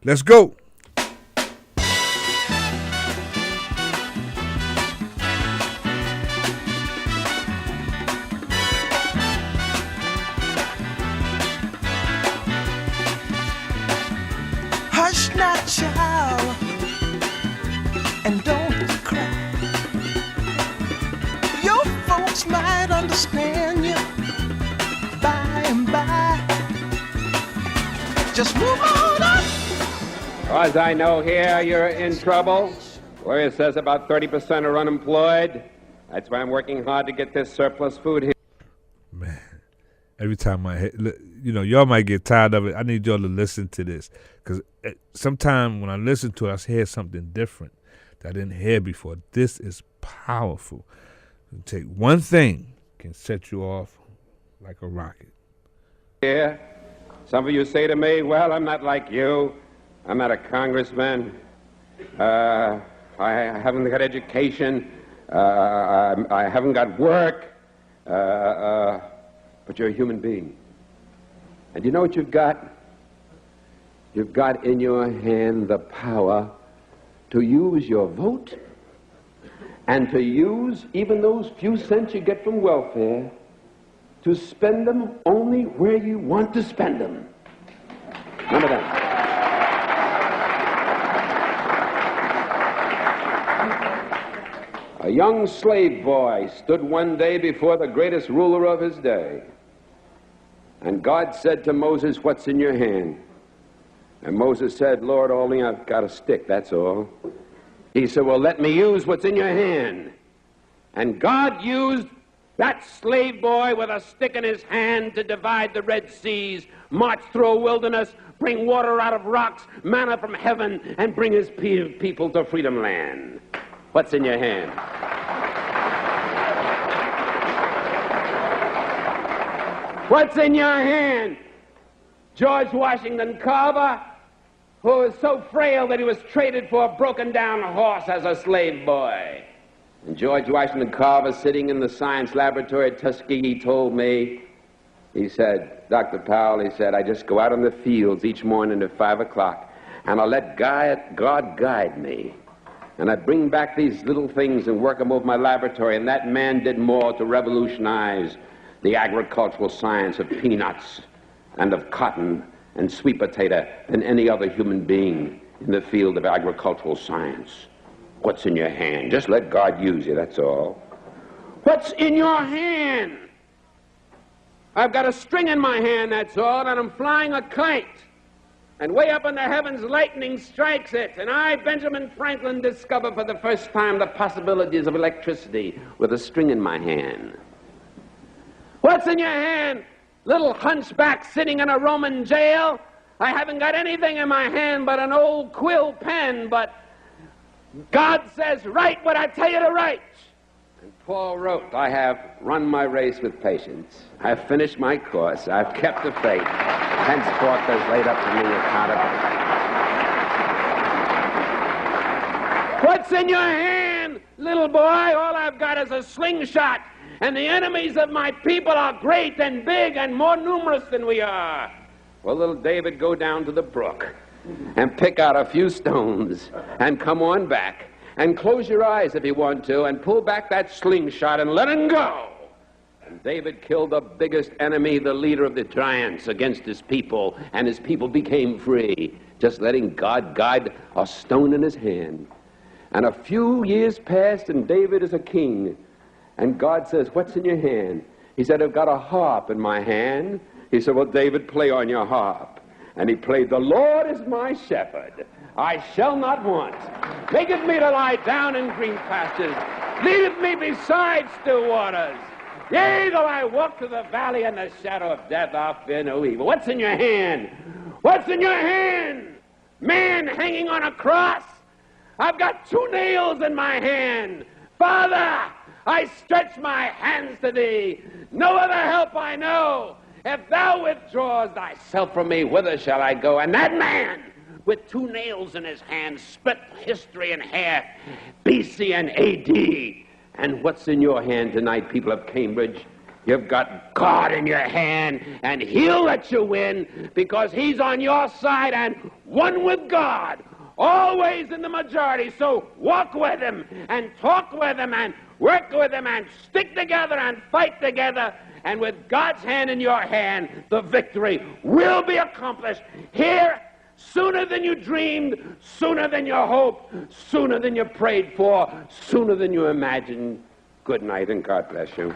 Let's go. Hush not, child, and don't cry. Your folks might understand you by and by. Just move on up. As I know here, you're in trouble. Lawyer says about 30% are unemployed. That's why I'm working hard to get this surplus food here. Man, every time y'all might get tired of it. I need y'all to listen to this, because sometimes when I listen to it, I hear something different that I didn't hear before. This is powerful. Take one thing can set you off like a rocket. Here, some of you say to me, well, I'm not like you. I'm not a congressman. I haven't got education. I haven't got work. But you're a human being. And you know what you've got? You've got in your hand the power to use your vote and to use even those few cents you get from welfare to spend them only where you want to spend them. Remember that. A young slave boy stood one day before the greatest ruler of his day. And God said to Moses, what's in your hand? And Moses said, Lord, only I've got a stick, that's all. He said, well, let me use what's in your hand. And God used that slave boy with a stick in his hand to divide the Red Seas, march through a wilderness, bring water out of rocks, manna from heaven, and bring his people to freedom land. What's in your hand? What's in your hand? George Washington Carver, who was so frail that he was traded for a broken-down horse as a slave boy. And George Washington Carver, sitting in the science laboratory at Tuskegee, told me, he said, Dr. Powell, he said, I just go out in the fields each morning at 5 o'clock, and I let God guide me. And I bring back these little things and work them over my laboratory, and that man did more to revolutionize the agricultural science of peanuts and of cotton and sweet potato than any other human being in the field of agricultural science. What's in your hand? Just let God use you, that's all. What's in your hand? I've got a string in my hand, that's all, and I'm flying a kite. And way up in the heavens, lightning strikes it. And I, Benjamin Franklin, discover for the first time the possibilities of electricity with a string in my hand. What's in your hand? Little hunchback sitting in a Roman jail. I haven't got anything in my hand but an old quill pen, but God says, write what I tell you to write. And Paul wrote, I have run my race with patience. I've finished my course. I've kept the faith. Henceforth there's laid up to me accountability. What's in your hand, little boy? All I've got is a slingshot. And the enemies of my people are great and big and more numerous than we are. Well, little David, go down to the brook and pick out a few stones and come on back and close your eyes if you want to and pull back that slingshot and let him go. And David killed the biggest enemy, the leader of the giants, against his people, and his people became free, just letting God guide a stone in his hand. And a few years passed, and David is a king. And God says, what's in your hand? He said, I've got a harp in my hand. He said, well, David, play on your harp. And he played, the Lord is my shepherd. I shall not want. Maketh me to lie down in green pastures. Leadeth me beside still waters. Yea, though I walk through the valley in the shadow of death, I'll fear no evil. What's in your hand? What's in your hand? Man hanging on a cross. I've got 2 nails in my hand. Father, I stretch my hands to thee. No other help I know. If thou withdraws thyself from me, whither shall I go? And that man, with 2 nails in his hand, split history in half, BC and AD. And what's in your hand tonight, people of Cambridge? You've got God in your hand, and he'll let you win because he's on your side and one with God, always in the majority. So walk with him and talk with him and work with him and stick together and fight together. And with God's hand in your hand, the victory will be accomplished here sooner than you dreamed, sooner than you hoped, sooner than you prayed for, sooner than you imagined. Good night, and God bless you.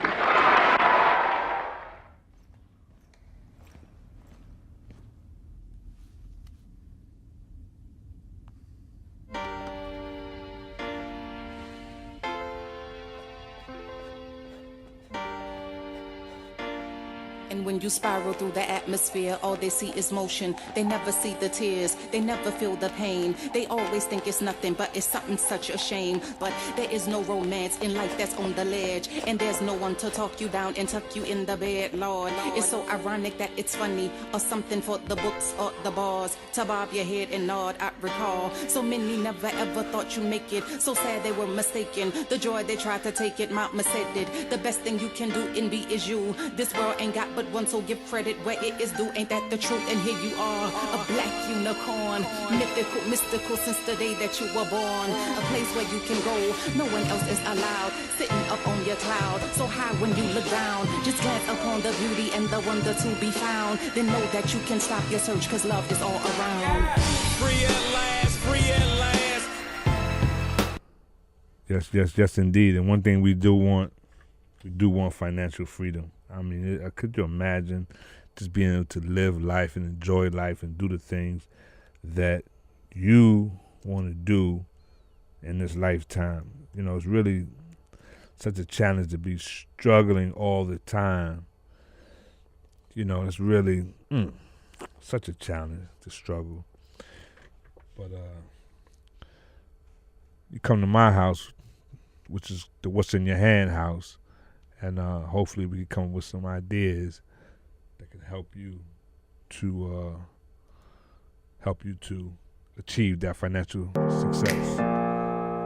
And when you spiral through the atmosphere, all they see is motion. They never see the tears, they never feel the pain. They always think it's nothing, but it's something such a shame. But there is no romance in life that's on the ledge, and there's no one to talk you down and tuck you in the bed, Lord. It's so ironic that it's funny, or something for the books or the bars, to bob your head and nod, I recall. So many never ever thought you'd make it, so sad they were mistaken. The joy they tried to take it, Mama said it. The best thing you can do in be is you. This world ain't got but one, so give credit where it is due. Ain't that the truth? And here you are, a black unicorn, mystical since the day that you were born. A place where you can go, no one else is allowed. Sitting up on your cloud, so high when you look down. Just glance upon the beauty and the wonder to be found. Then know that you can stop your search, cause love is all around. Free at last, free at last. Yes, indeed. And one thing we do want financial freedom. I mean, could you imagine just being able to live life and enjoy life and do the things that you want to do in this lifetime? You know, it's really such a challenge to be struggling all the time. You know, it's really such a challenge to struggle. But you come to my house, which is the What's in Your Hand house, and hopefully we can come up with some ideas that can help you to achieve that financial success.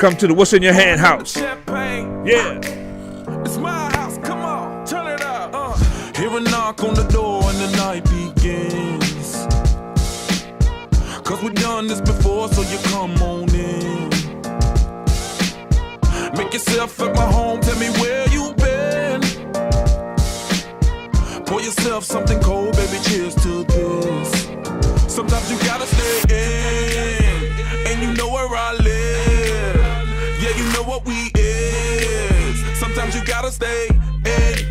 Come to the What's in Your Hand house. Champagne. Yeah. It's my house, come on, turn it up. Hear a knock on the door and the night begins. Cause we've done this before, so you come on in. Make yourself at my home, tell me where you been. Pour yourself something cold, baby, cheers to this. Sometimes you gotta stay in, and you know where I live. Yeah, you know what we is. Sometimes you gotta stay in.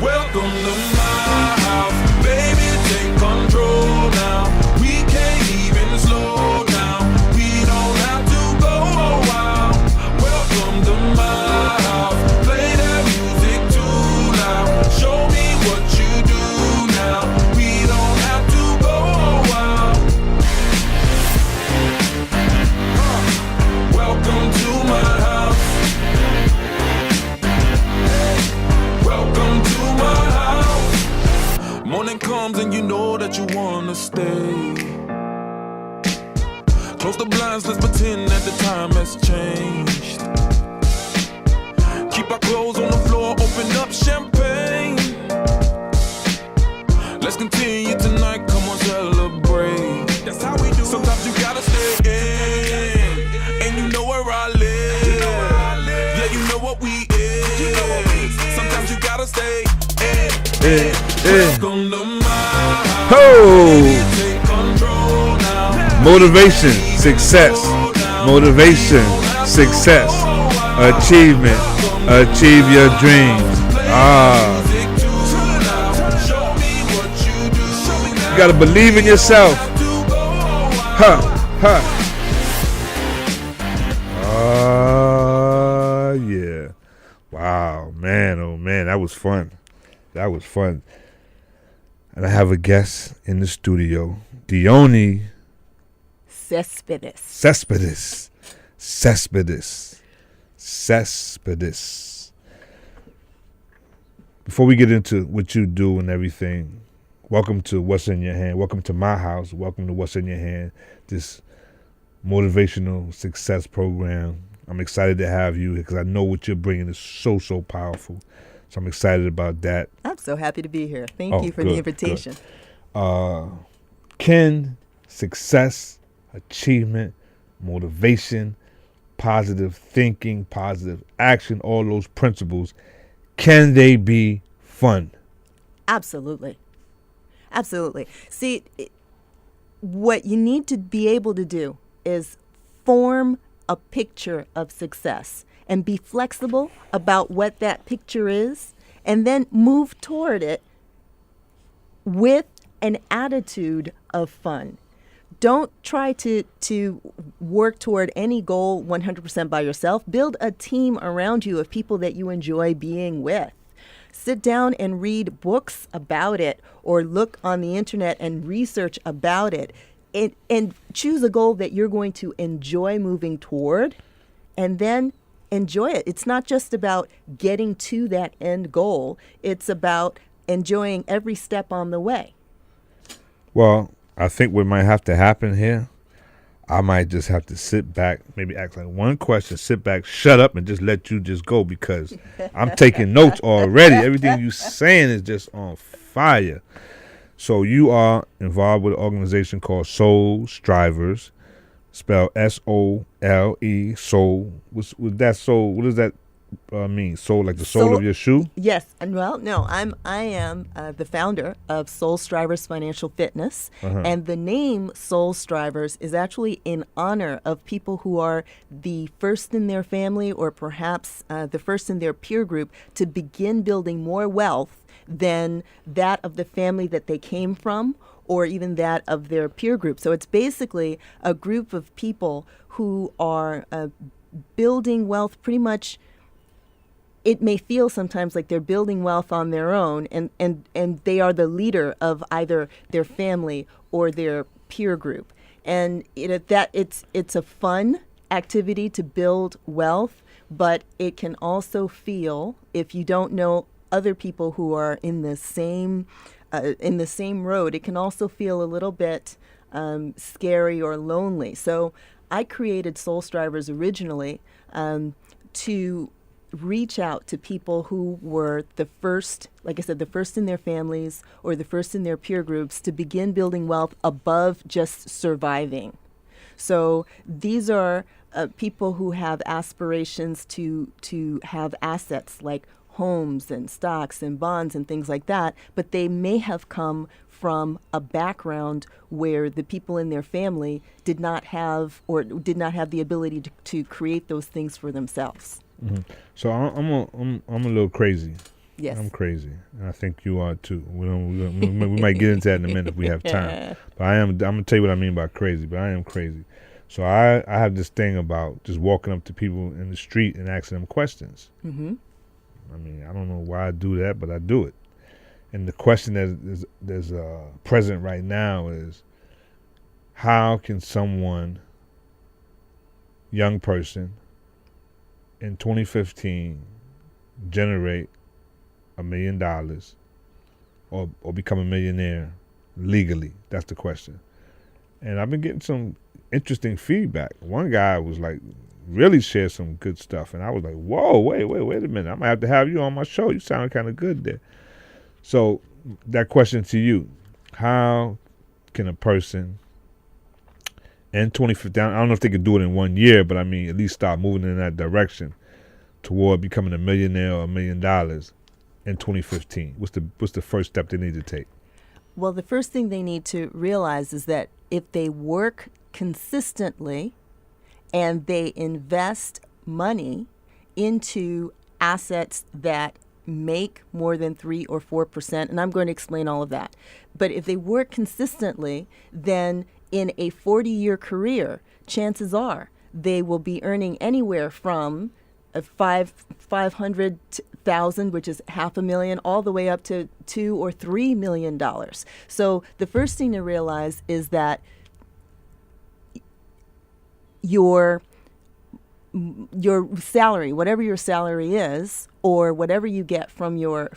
Welcome to my house, baby, take control now. We can't even slow down. We don't have to go a while. Welcome to my house, play that music too loud. Show me what you do now. We don't have to go a while. Welcome to my house. Welcome to my house. Morning comes and you know that you wanna stay. Close the blinds, let's pretend that the time has changed. Keep our clothes on the floor, open up champagne. Let's continue tonight, come on, celebrate. That's how we do. Sometimes you gotta stay in, and you know where I live. Yeah, you know what we is. Sometimes you gotta stay in. Welcome to my house. Baby, take control now. Motivation, success. Motivation, success. Achievement. Achieve your dreams. You gotta believe in yourself. Yeah. Wow, man, oh man, that was fun. That was fun. And I have a guest in the studio, Dione Cespedes. Cespedes. Before we get into what you do and everything, welcome to What's in Your Hand. Welcome to my house. Welcome to What's in Your Hand, this motivational success program. I'm excited to have you because I know what you're bringing is so powerful. So I'm excited about that. I'm so happy to be here. Thank you for the invitation. Can success, achievement, motivation, positive thinking, positive action, all those principles, can they be fun? Absolutely. Absolutely. See, what you need to be able to do is form a picture of success and be flexible about what that picture is, and then move toward it with an attitude of fun. Don't try to work toward any goal 100% by yourself. Build a team around you of people that you enjoy being with. Sit down and read books about it, or look on the internet and research about it, and choose a goal that you're going to enjoy moving toward, and then enjoy it. It's not just about getting to that end goal. It's about enjoying every step on the way. Well, I think what might have to happen here, I might just have to sit back, maybe ask like one question, sit back, shut up, and just let you just go, because I'm taking notes already. Everything you're saying is just on fire. So you are involved with an organization called Soul Strivers, spelled S-O-L-E, Soul. What's that soul? What does that mean? Soul, like the sole of your shoe? Yes. And well, no, I am the founder of Soul Strivers Financial Fitness, and the name Soul Strivers is actually in honor of people who are the first in their family, or perhaps the first in their peer group, to begin building more wealth than that of the family that they came from, or even that of their peer group. So it's basically a group of people who are building wealth pretty much. It may feel sometimes like they're building wealth on their own, and they are the leader of either their family or their peer group. And it's a fun activity to build wealth, but it can also feel, if you don't know other people who are in the same road, it can also feel a little bit scary or lonely. So I created Soul Strivers originally to reach out to people who were the first, like I said, the first in their families or the first in their peer groups to begin building wealth above just surviving. So these are people who have aspirations to have assets like homes and stocks and bonds and things like that, but they may have come from a background where the people in their family did not have the ability to create those things for themselves. Mm-hmm. So I'm a little crazy. Yes, I'm crazy. I think you are too. We might get into that in a minute if we have time. But I'm gonna tell you what I mean by crazy. But I am crazy. So I have this thing about just walking up to people in the street and asking them questions. Mm-hmm. I mean, I don't know why I do that, but I do it. And the question that is present right now is, how can someone, young person, in 2015 generate $1 million or become a millionaire legally? That's the question. And I've been getting some interesting feedback. One guy was like, really shared some good stuff, and I was like, whoa, wait a minute, I might have to have you on my show. You sound kind of good there. So that question to you, how can a person in 2015, I don't know if they could do it in 1 year, but I mean, at least start moving in that direction toward becoming a millionaire or $1 million in 2015? What's the first step they need to take? Well, the first thing they need to realize is that if they work consistently and they invest money into assets that make more than 3 or 4%, and I'm going to explain all of that. But if they work consistently, then in a 40-year career, chances are they will be earning anywhere from $500,000, which is $500,000, all the way up to $2 or $3 million. So the first thing to realize is that your salary, whatever your salary is, or whatever you get from your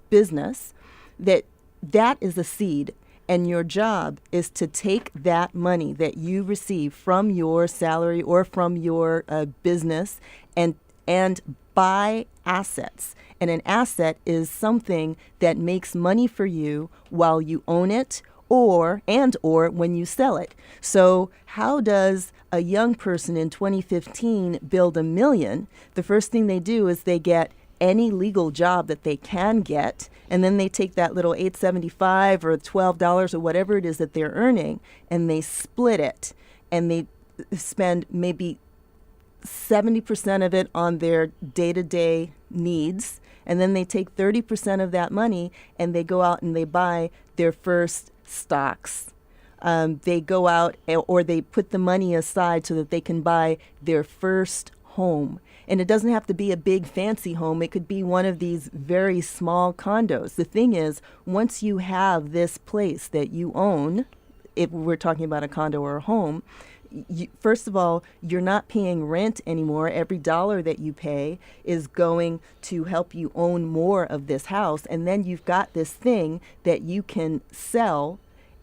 business, that is a seed, and your job is to take that money that you receive from your salary or from your business and buy assets And an asset is something that makes money for you while you own it or when you sell it. So how does a young person in 2015 build $1 million? The first thing they do is they get any legal job that they can get, and then they take that little $8.75 or $12 or whatever it is that they're earning, and they split it, and they spend maybe 70% of it on their day-to-day needs, and then they take 30% of that money and they go out and they buy their first stocks. They go out or they put the money aside so that they can buy their first home. And it doesn't have to be a big fancy home. It could be one of these very small condos. The thing is, once you have this place that you own, if we're talking about a condo or a home, first of all, you're not paying rent anymore. Every dollar that you pay is going to help you own more of this house. And then you've got this thing that you can sell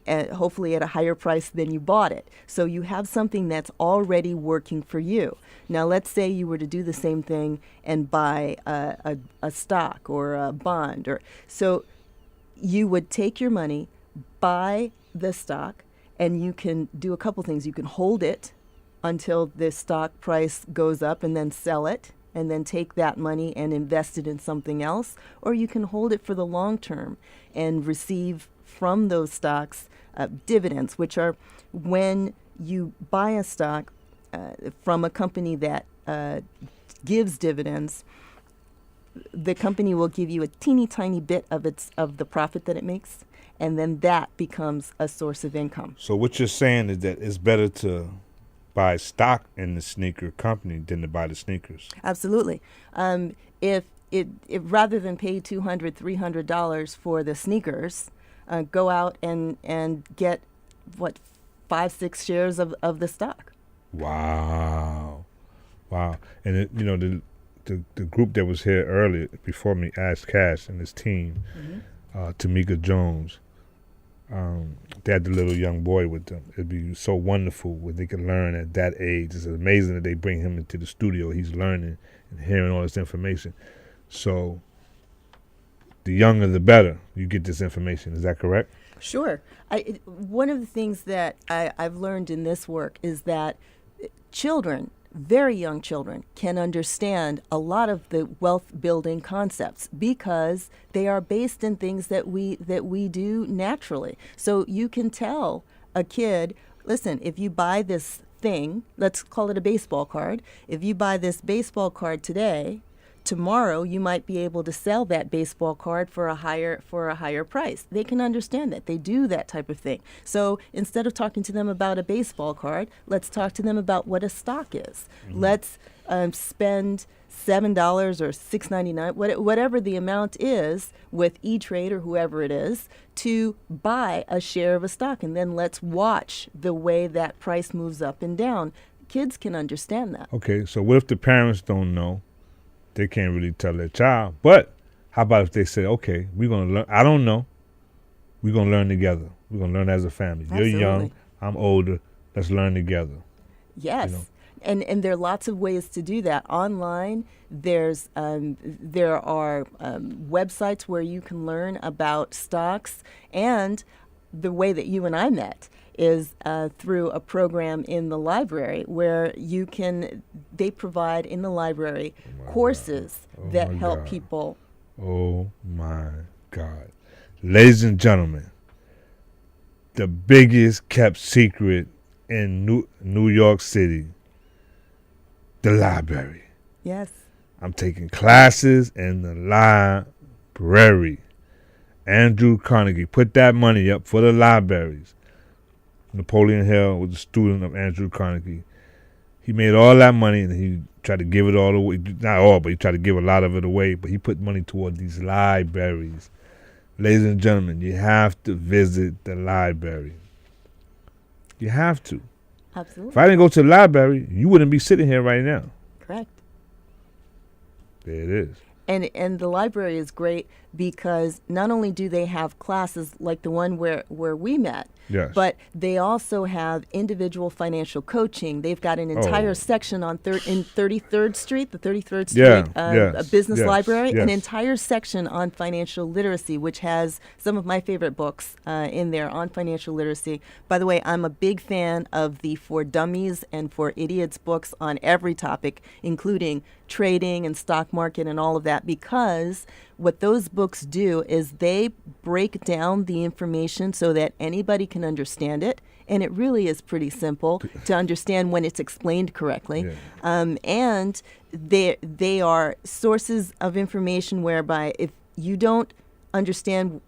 hopefully at a higher price than you bought it. So you have something that's already working for you. Now, let's say you were to do the same thing and buy a stock or a bond. So you would take your money, buy the stock, and you can do a couple things. You can hold it until the stock price goes up and then sell it and then take that money and invest it in something else. Or you can hold it for the long term and receive from those stocks dividends, which are when you buy a stock from a company that gives dividends, the company will give you a teeny tiny bit of the profit that it makes, and then that becomes a source of income. So what you're saying is that it's better to buy stock in the sneaker company than to buy the sneakers. Absolutely. If rather than pay $200, $300 for the sneakers, go out and get 5-6 shares of the stock. Wow. And the group that was here earlier before me, Ash Cash and his team, Tamika Jones. They had the little young boy with them. It'd be so wonderful what they could learn at that age. It's amazing that they bring him into the studio. He's learning and hearing all this information. So the younger the better you get this information. Is that correct? Sure. One of the things that I've learned in this work is that children, very young children, can understand a lot of the wealth building concepts because they are based in things that we do naturally. So you can tell a kid, listen, if you buy this thing, let's call it a baseball card, if you buy this baseball card today, tomorrow you might be able to sell that baseball card for a higher price. They can understand that. They do that type of thing. So instead of talking to them about a baseball card, let's talk to them about what a stock is. Let's spend $7 or $6.99, whatever the amount is with E-Trade or whoever it is, to buy a share of a stock. And then let's watch the way that price moves up and down. Kids can understand that. Okay, so what if the parents don't know? They can't really tell their child. But how about if they say, okay, we're going to learn. I don't know. We're going to learn together. We're going to learn as a family. Absolutely. You're young. I'm older. Let's learn together. Yes. You know? And there are lots of ways to do that. Online, there are websites where you can learn about stocks. And the way that you and I met is through a program in the library where they provide in the library courses that help people. Oh my God. Ladies and gentlemen, the biggest kept secret in New York City, the library. Yes. I'm taking classes in the library. Andrew Carnegie put that money up for the libraries. Napoleon Hill was a student of Andrew Carnegie. He made all that money and he tried to give it all away. Not all, but he tried to give a lot of it away. But he put money toward these libraries. Ladies and gentlemen, you have to visit the library. You have to. Absolutely. If I didn't go to the library, you wouldn't be sitting here right now. Correct. There it is. And the library is great because not only do they have classes like the one where we met, Yes. but they also have individual financial coaching. They've got an entire section on in 33rd Street, the 33rd Street a business library, an entire section on financial literacy, which has some of my favorite books in there on financial literacy. By the way, I'm a big fan of the For Dummies and For Idiots books on every topic, including trading and stock market and all of that, because what those books do is they break down the information so that anybody can understand it. And it really is pretty simple to understand when it's explained correctly. Yeah. And they are sources of information whereby if you don't understand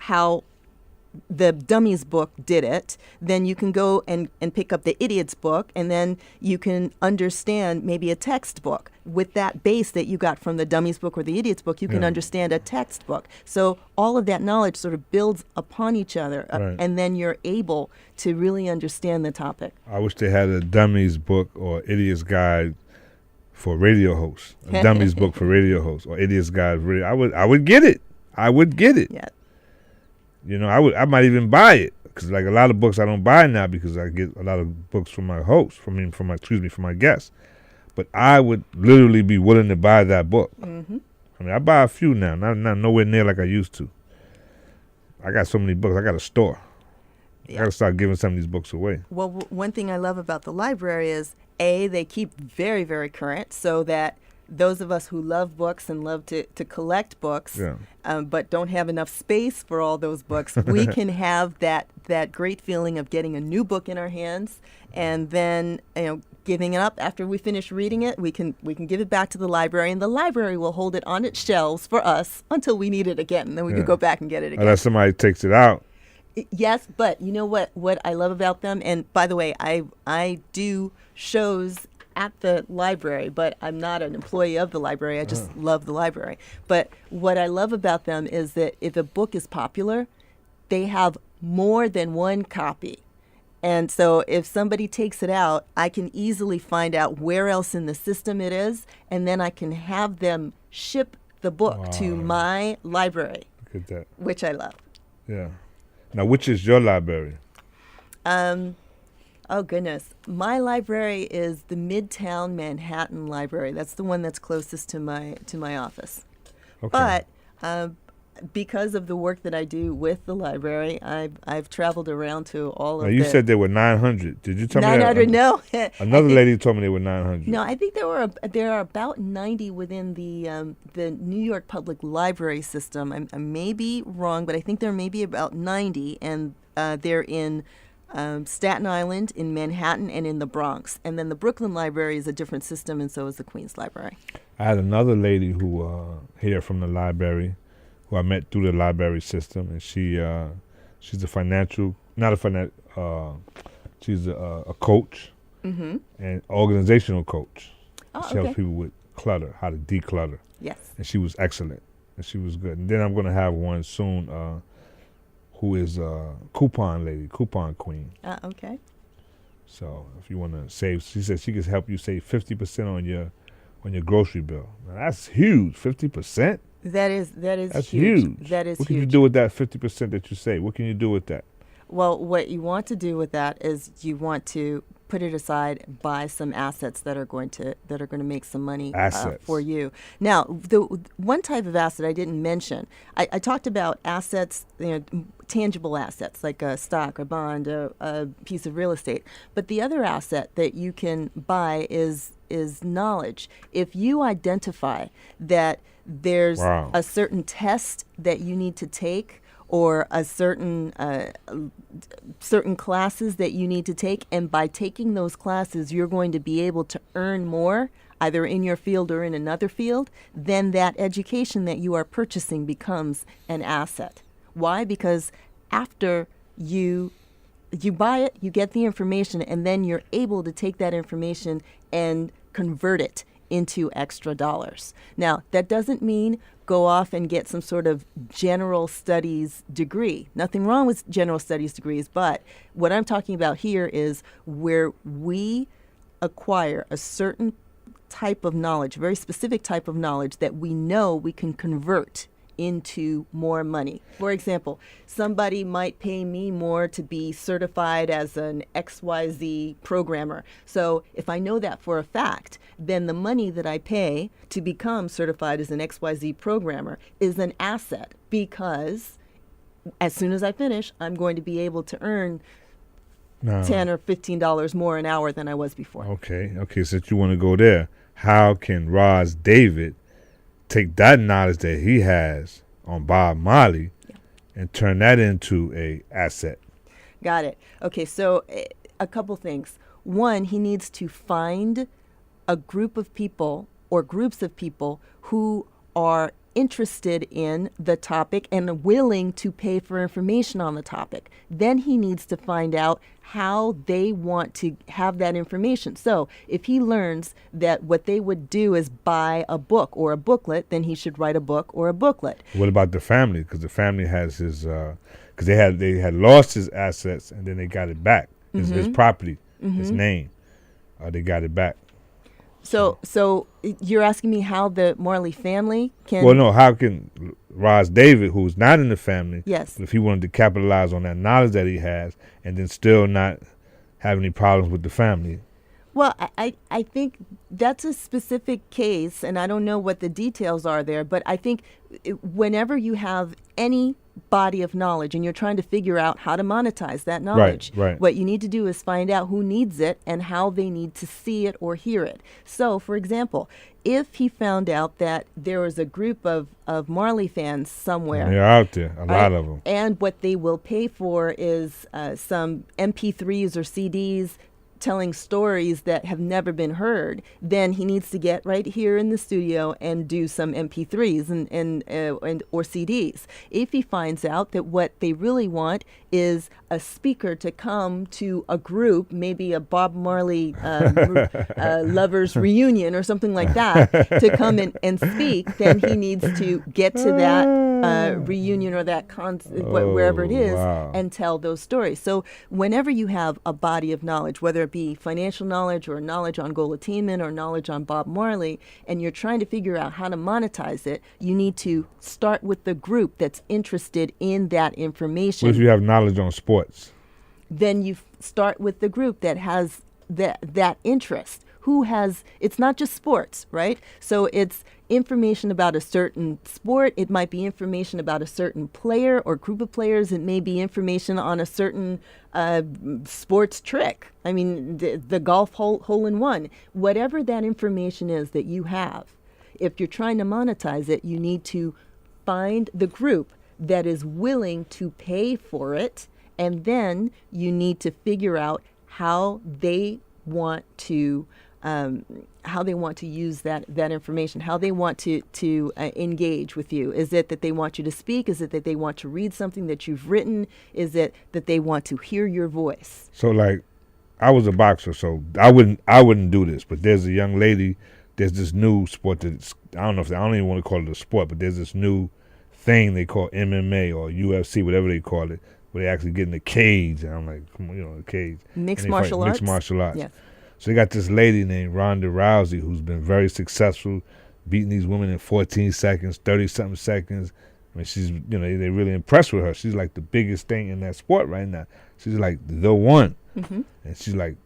how the Dummies book did it, then you can go and pick up the Idiot's book, and then you can understand maybe a textbook. With that base that you got from the Dummies book or the Idiot's book, you can understand a textbook. So all of that knowledge sort of builds upon each other, Right. and then you're able to really understand the topic. I wish they had a Dummies book or Idiot's Guide for radio hosts. A Dummies book for radio hosts or Idiot's Guide for radio. I would get it. I would get it. Yeah. You know, I might even buy it, because like a lot of books I don't buy now because I get a lot of books from my hosts, from my guests. But I would literally be willing to buy that book. Mm-hmm. I mean, I buy a few now, not nowhere near like I used to. I got so many books. I got a store. I got to start giving some of these books away. Well, one thing I love about the library is, they keep very, very current, so that those of us who love books and love to collect books, but don't have enough space for all those books, we can have that great feeling of getting a new book in our hands, and then giving it up after we finish reading it. We can give it back to the library, and the library will hold it on its shelves for us until we need it again. And then we can go back and get it again. Unless somebody takes it out. Yes, but you know what I love about them? And by the way, I do shows at the library, but I'm not an employee of the library. I just love the library. But what I love about them is that if a book is popular, they have more than one copy. And so if somebody takes it out, I can easily find out where else in the system it is, and then I can have them ship the book to my library. Look at that. Which I love. Yeah. Now, which is your library? Oh, goodness. My library is the Midtown Manhattan Library. That's the one that's closest to my office. Okay. But because of the work that I do with the library, I've traveled around to all Now, of you the... said there were 900. Did you tell me that? 900, no. Another lady told me there were 900. No, I think there are about 90 within the New York Public Library system. I may be wrong, but I think there may be about 90, and they're in Staten Island, in Manhattan, and in the Bronx. And then the Brooklyn Library is a different system, and so is the Queens Library. I had another lady who here from the library, who I met through the library system, and she's a she's a coach and organizational coach. Oh, She helps people with clutter, how to declutter. Yes. And she was excellent, and she was good. And then I'm going to have one soon who is a coupon lady, coupon queen. Okay. So if you want to save, she said she can help you save 50% on your grocery bill. Now, that's huge, 50%. That is That's huge. huge. That is What can huge. you do with that 50% that you save? What can you do with that? Well, what you want to do with that is you want to put it aside, buy some assets that are going to make some money for you. Now, the one type of asset I didn't mention, I talked about assets, tangible assets like a stock, a bond, a piece of real estate. But the other asset that you can buy is knowledge. If you identify that there's a certain test that you need to take, or a certain classes that you need to take, and by taking those classes you're going to be able to earn more either in your field or in another field, then that education that you are purchasing becomes an asset. Why? Because after you buy it, you get the information, and then you're able to take that information and convert it into extra dollars. Now, that doesn't mean go off and get some sort of general studies degree. Nothing wrong with general studies degrees, but what I'm talking about here is where we acquire a certain type of knowledge, a very specific type of knowledge that we know we can convert into more money. For example, somebody might pay me more to be certified as an XYZ programmer. So if I know that for a fact, then the money that I pay to become certified as an XYZ programmer is an asset, because as soon as I finish, I'm going to be able to earn $10 or $15 more an hour than I was before. Okay. Since you want to go there, how can Roz David take that knowledge that he has on Bob Marley and turn that into a asset? Got it. Okay, so a couple things. One, he needs to find a group of people or groups of people who are interested in the topic and willing to pay for information on the topic. Then he needs to find out how they want to have that information. So if he learns that what they would do is buy a book or a booklet, then he should write a book or a booklet. What about the family? Because the family has his, because they had lost his assets and then they got it back. His property, his name, they got it back. So you're asking me how the Marley family can... Well, no, how can Roz David, who's not in the family, Yes. if he wanted to capitalize on that knowledge that he has and then still not have any problems with the family? Well, I think that's a specific case, and I don't know what the details are there, but I think whenever you have any body of knowledge and you're trying to figure out how to monetize that knowledge, right. what you need to do is find out who needs it and how they need to see it or hear it. So, for example, if he found out that there was a group of Marley fans somewhere. They're out there, a lot of them. And what they will pay for is some MP3s or CDs telling stories that have never been heard, then he needs to get right here in the studio and do some MP3s and or CDs. If he finds out that what they really want is a speaker to come to a group, maybe a Bob Marley lovers reunion or something like that, to come and speak, then he needs to get to that reunion or that wherever it is, wow, and tell those stories. So whenever you have a body of knowledge, whether it be financial knowledge or knowledge on Gola Teeman or knowledge on Bob Marley, and you're trying to figure out how to monetize it, you need to start with the group that's interested in that information. What if you have knowledge on sports? Then you start with the group that has that interest. It's not just sports, right? So it's information about a certain sport. It might be information about a certain player or group of players. It may be information on a certain sports trick. I mean, the golf hole in one. Whatever that information is that you have, if you're trying to monetize it, you need to find the group that is willing to pay for it, and then you need to figure out how they want to use that information, how they want to engage with you. Is it that they want you to speak? Is it that they want to read something that you've written? Is it that they want to hear your voice? So, like, I was a boxer, so I wouldn't do this. But there's a young lady. There's this new sport that I don't even want to call it a sport, but there's this new thing they call MMA or UFC, whatever they call it, where they actually get in the cage. And I'm like, come on, a cage. Mixed martial arts. Mixed martial arts. Yes. So they got this lady named Ronda Rousey who's been very successful, beating these women in 14 seconds, 30-something seconds. I mean, she's, they're really impressed with her. She's like the biggest thing in that sport right now. She's like the one. Mm-hmm. And she's like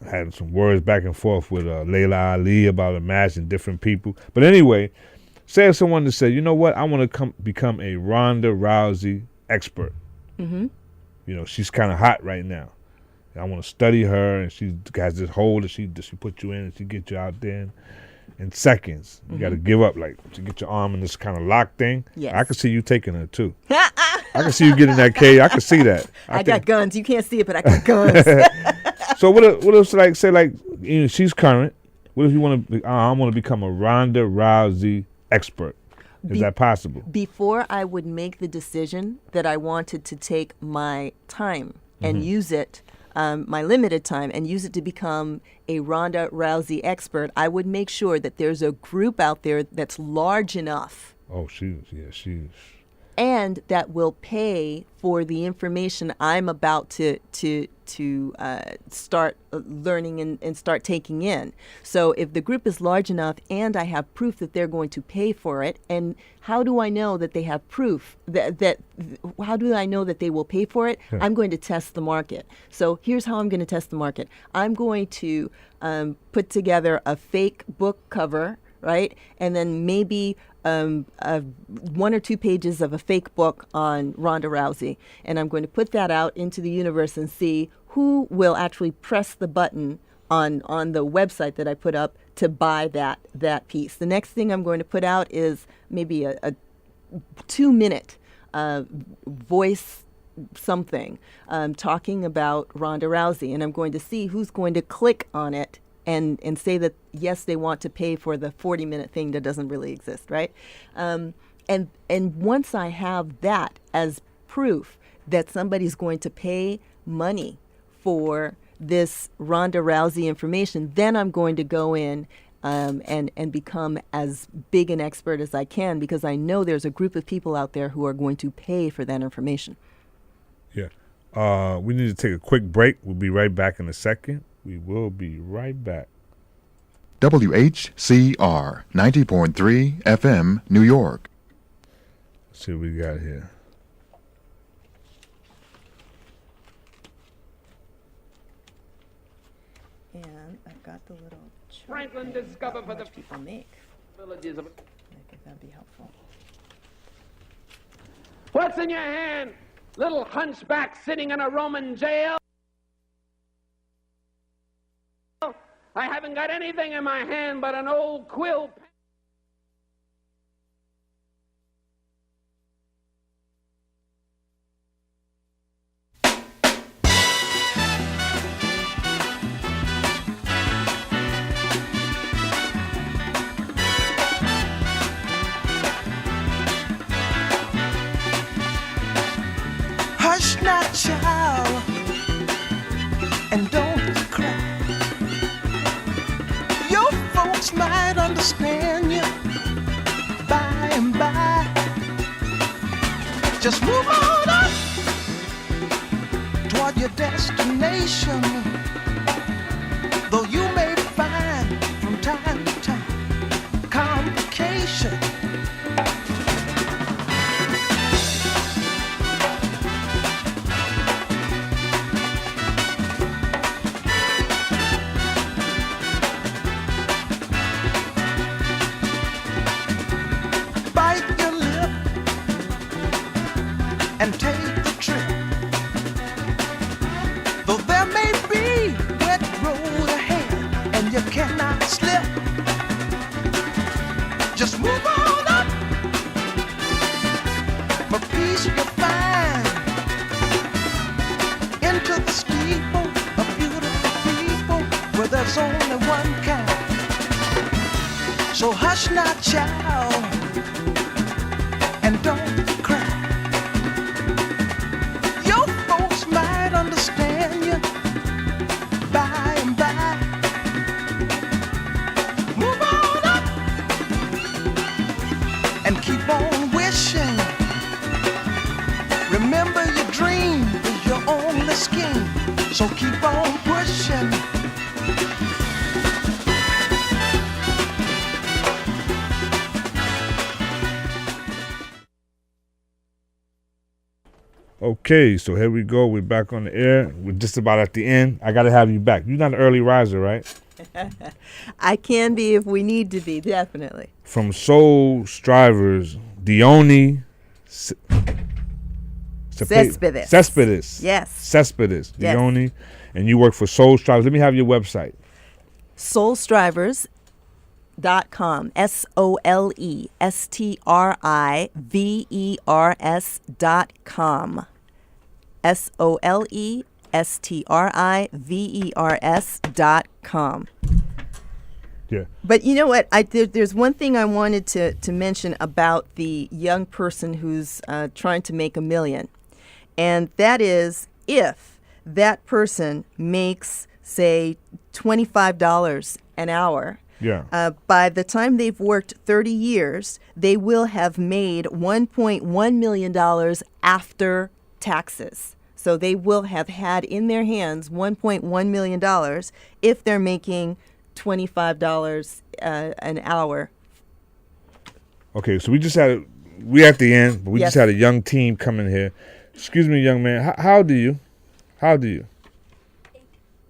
had some words back and forth with Layla Ali about a match and different people. But anyway, say if someone to say, you know what, I want to become a Ronda Rousey expert. Mm-hmm. She's kind of hot right now. I want to study her, and she has this hold that she put you in, and she get you out there in seconds. You got to give up, like, to get your arm in this kind of lock thing. Yes. I can see you taking her, too. I can see you getting in that cage. I can see that. I got guns. You can't see it, but I got guns. So what if like, say, like, she's current. What if you want to, I want to become a Ronda Rousey expert? Is that possible? Before I would make the decision that I wanted to take my time and use it, my limited time, and use it to become a Ronda Rousey expert, I would make sure that there's a group out there that's large enough. Oh, she's and that will pay for the information I'm about to start learning and start taking in. So if the group is large enough and I have proof that they're going to pay for it, and how do I know that they have proof how do I know that they will pay for it? Yeah. I'm going to test the market. So here's how I'm going to test the market. I'm going to put together a fake book cover, right? And then maybe 1 or 2 pages of a fake book on Ronda Rousey. And I'm going to put that out into the universe and see who will actually press the button on the website that I put up to buy that piece. The next thing I'm going to put out is maybe a 2-minute voice something talking about Ronda Rousey. And I'm going to see who's going to click on it and say that, yes, they want to pay for the 40-minute thing that doesn't really exist, right? And once I have that as proof that somebody's going to pay money for this Ronda Rousey information, then I'm going to go in and become as big an expert as I can, because I know there's a group of people out there who are going to pay for that information. Yeah. We need to take a quick break. We'll be right back in a second. We will be right back. WHCR 90.3 FM, New York. Let's see what we got here. And I've got the little chart Franklin thing discovered about for how the much people make. villages of. I think that'd be helpful. What's in your hand? Little hunchback sitting in a Roman jail? I haven't got anything in my hand but an old quill pen. Hush now, child, and don't cry. Your folks might understand you by and by. Just move on up toward your destination. Though you may find from time to time complications. Bite your lip and take the trip. Though there may be wet road ahead and you cannot slip, just move on up for peace you'll find. Into the steeple of beautiful people where there's only one kind. So hush now, child, and don't cry. Your folks might understand you by and by. Move on up and keep on wishing. Remember, your dream is your only scheme, so keep on pushing. Okay, so here we go. We're back on the air. We're just about at the end. I got to have you back. You're not an early riser, right? I can be if we need to be, definitely. From Soul Strivers, Dione Cespedes. Cespedes. Yes. Cespedes. Yes. Dione. And you work for Soul Strivers. Let me have your website. Soulstrivers.com. SOLESTRIVERS.com. SOLESTRIVERS.com. Yeah. But you know what? There's one thing I wanted to mention about the young person who's trying to make $1 million. And that is, if that person makes, say, $25 an hour, Yeah. By the time they've worked 30 years, they will have made $1.1 million after taxes. So they will have had in their hands $1.1 million if they're making $25 an hour. Okay, so we at the end, but we Yes. just had a young team come in here. Excuse me, young man. How old are you? How old are you?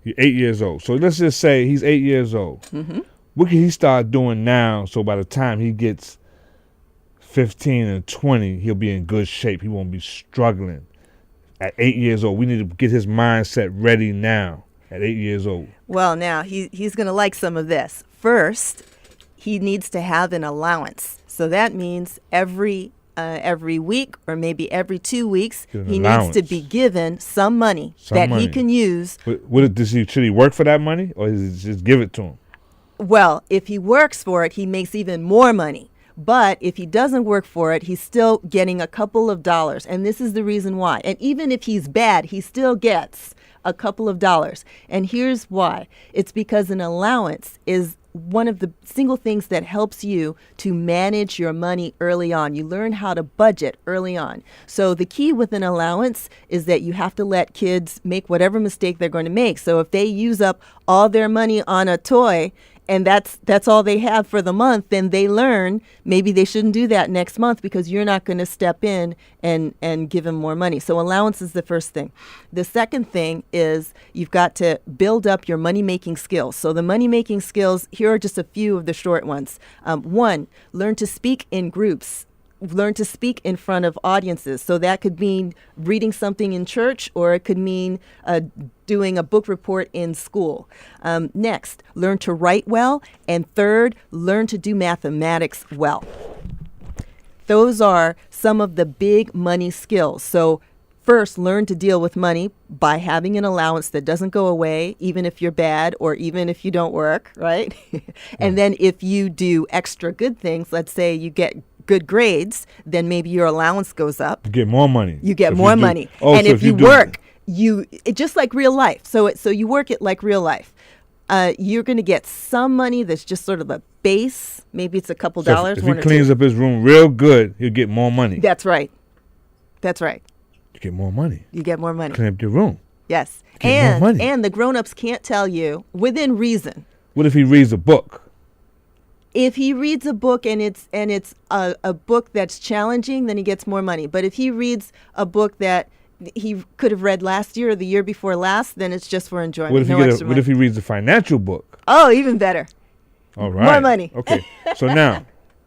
You're 8 years old. So let's just say he's 8 years old. Mm-hmm. What can he start doing now so by the time he gets 15 and 20, he'll be in good shape. He won't be struggling. At 8 years old, we need to get his mindset ready now at 8 years old. Well, now he's going to like some of this. First, he needs to have an allowance. So that means every week or maybe every 2 weeks, Get an he allowance. needs to be given some money that money. he can use. Should he work for that money or is it just give it to him? Well, if he works for it, he makes even more money. But if he doesn't work for it, he's still getting a couple of dollars. And this is the reason why. And even if he's bad, he still gets a couple of dollars. And here's why. It's because an allowance is one of the single things that helps you to manage your money early on. You learn how to budget early on. So the key with an allowance is that you have to let kids make whatever mistake they're going to make. So if they use up all their money on a toy, and that's all they have for the month, then they learn maybe they shouldn't do that next month because you're not going to step in and give them more money. So allowance is the first thing. The second thing is you've got to build up your money-making skills. So the money-making skills, here are just a few of the short ones. One, learn to speak in groups. Learn to speak in front of audiences. So that could mean reading something in church, or it could mean doing a book report in school. Next, learn to write well. And third, learn to do mathematics well. Those are some of the big money skills. So first, learn to deal with money by having an allowance that doesn't go away, even if you're bad or even if you don't work, right? And then if you do extra good things, let's say you get good grades, then maybe your allowance goes up. You get more money. You get So if more you do- money. Oh, And so if you do- work, it just like real life. So you work it like real life. You're going to get some money that's just sort of a base. Maybe it's a couple so if- dollars. If one he or cleans two. up his room real good, he'll get more money. That's right. That's right. You get more money. You get more money. Clean up your room. Yes. Get more money. And the grown-ups can't tell you within reason. What if he reads a book? If he reads a book and it's a book that's challenging, then he gets more money. But if he reads a book that he could have read last year or the year before last, then it's just for enjoyment. What if, extra what money. if he reads a financial book? Oh, even better. All right. More money. Okay. So now,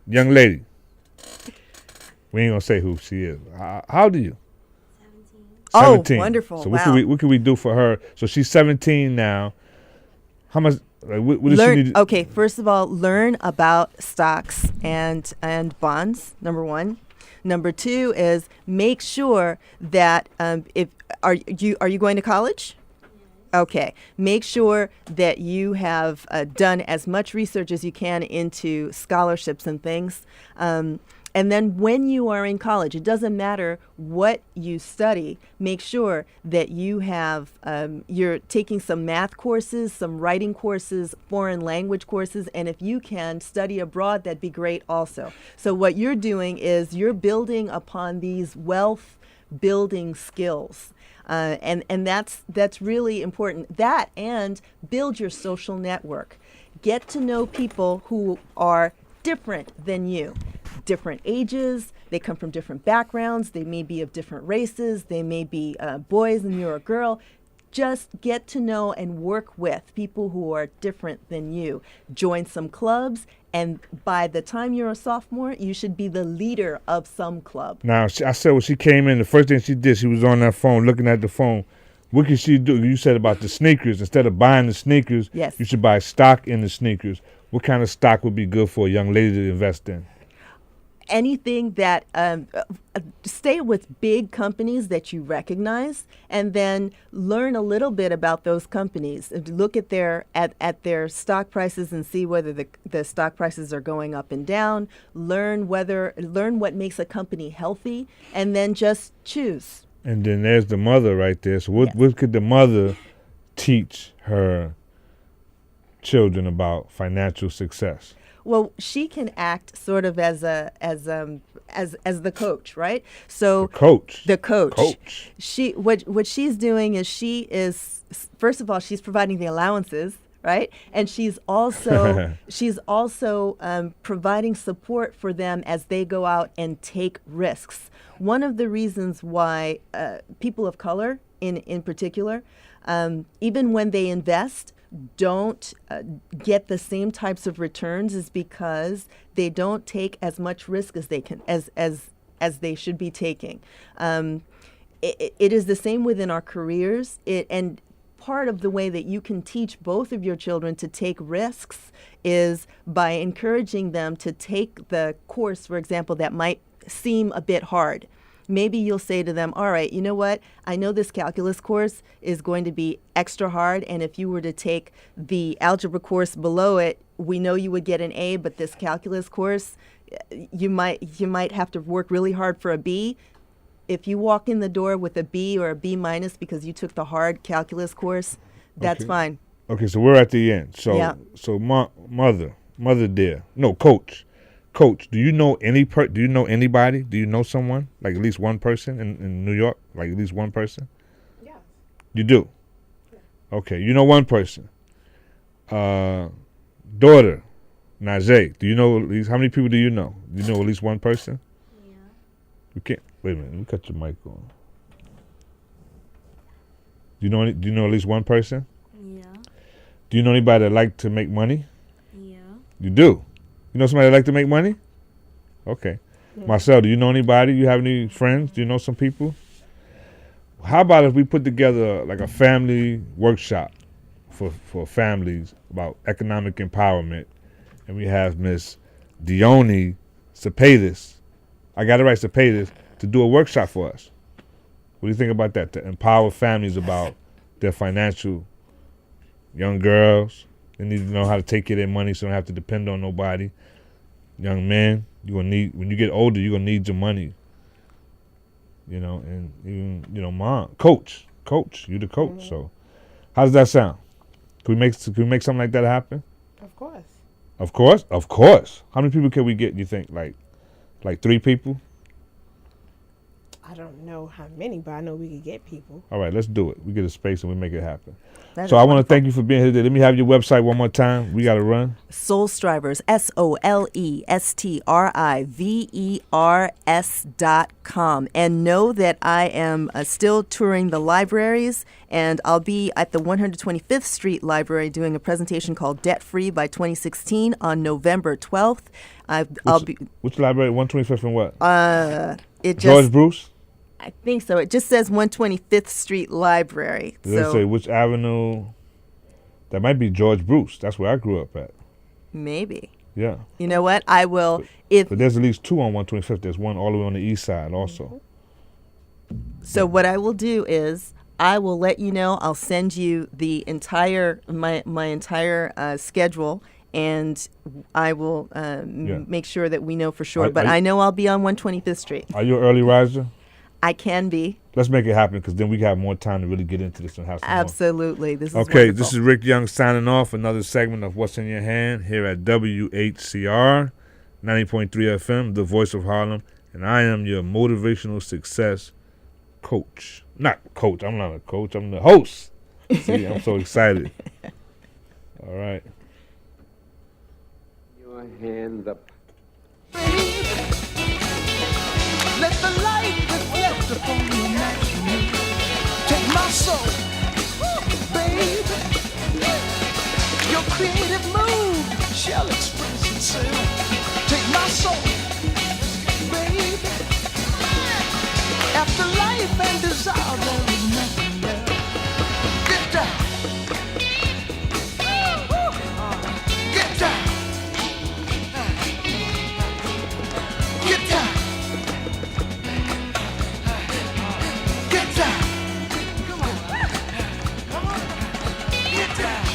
young lady, we ain't going to say who she is. How old are you? 17. Oh, wonderful. So Wow. what can we do for her? So she's 17 now. How much? Like, what does she Learn. need? Okay, first of all, learn about stocks and bonds. Number one. Number two is make sure that are you going to college? Okay. Make sure that you have done as much research as you can into scholarships and things. And then when you are in college, it doesn't matter what you study, make sure that you have, you're taking some math courses, some writing courses, foreign language courses, and if you can study abroad, that'd be great also. So what you're doing is you're building upon these wealth building skills. And that's really important. That and build your social network. Get to know people who are different than you. Different ages, they come from different backgrounds, they may be of different races, they may be boys and you're a girl. Just get to know and work with people who are different than you. Join some clubs, and by the time you're a sophomore, you should be the leader of some club. Now, I said when she came in, the first thing she did, she was on that phone, looking at the phone. What can she do? You said about the sneakers. Instead of buying the sneakers, Yes. you should buy stock in the sneakers. What kind of stock would be good for a young lady to invest in? Anything that stay with big companies that you recognize, and then learn a little bit about those companies. Look at their at their stock prices and see whether the stock prices are going up and down. Learn what makes a company healthy, and then just choose. And then there's the mother right there. So what Yes. what could the mother teach her children about financial success? Well, she can act sort of as the coach, right? So The coach. Coach. What she's doing is first of all, she's providing the allowances, right? And she's also providing support for them as they go out and take risks. One of the reasons why people of color, in particular, even when they invest, don't get the same types of returns is because they don't take as much risk as they can as they should be taking. It is the same within our careers. And part of the way that you can teach both of your children to take risks is by encouraging them to take the course, for example, that might seem a bit hard. Maybe you'll say to them, all right, you know what? I know this calculus course is going to be extra hard, and if you were to take the algebra course below it, we know you would get an A, but this calculus course, you might have to work really hard for a B. If you walk in the door with a B or a B minus because you took the hard calculus course, that's fine. Okay, so we're at the end. So Yeah. so mother dear. No, Coach, do you know do you know anybody? Do you know someone? Like at least one person in New York? Like at least one person? Yeah. You do? Yeah. Okay, you know one person. Daughter, Najee, do you know at least, how many people do you know? Do you know at least one person? Yeah. You can't, wait a minute, let me cut your mic on. Do you know at least one person? Yeah. Do you know anybody that like to make money? Yeah. You do? You know somebody that like to make money? Okay. Yeah. Marcel, do you know anybody? You have any friends? Do you know some people? How about if we put together like a family workshop for families about economic empowerment, and we have Miss Dione Cepedis, I got it right, Cepedis, to do a workshop for us. What do you think about that? To empower families about their financial, young girls. They need to know how to take care of their money so they don't have to depend on nobody. Young men, you're gonna need, when you get older, you're gonna need your money. You know, and even, you know, mom, coach, you the coach. Mm-hmm. So how does that sound? Can we make something like that happen? Of course. Of course? Of course. How many people can we get, you think? Like 3 people? I don't know how many, but I know we could get people. All right, let's do it. We get a space and we make it happen. So I want to thank you for being here today. Let me have your website one more time. We got to run. Soul Strivers, SOLESTRIVERS.com. And know that I am still touring the libraries, and I'll be at the 125th Street Library doing a presentation called Debt Free by 2016 on November 12th. Which library? 125th and what? George Bruce? I think so. It just says 125th Street Library. Does it say which avenue? That might be George Bruce. That's where I grew up at. Maybe. Yeah. You know what? I will. But there's at least 2 on 125th. There's one all the way on the east side also. So what I will do is I will let you know. I'll send you the entire my entire schedule, and I will make sure that we know for sure. But I know I'll be on 125th Street. Are you an early riser? I can be. Let's make it happen, because then we have more time to really get into this and have some Absolutely. more. This is okay. wonderful. This is Rick Young signing off. Another segment of What's in Your Hand here at WHCR 90.3 FM, the voice of Harlem, and I am your motivational success coach. Not coach. I'm not a coach. I'm the host. See, I'm so excited. All right. Your hands up. Let the light reflect upon your natural. Take my soul, babe. Your creative mood shall express itself. Take my soul, babe. After life and desire, there is nothing left. Get down. Get down. Get down. Get down. Come on. Come on. Get down.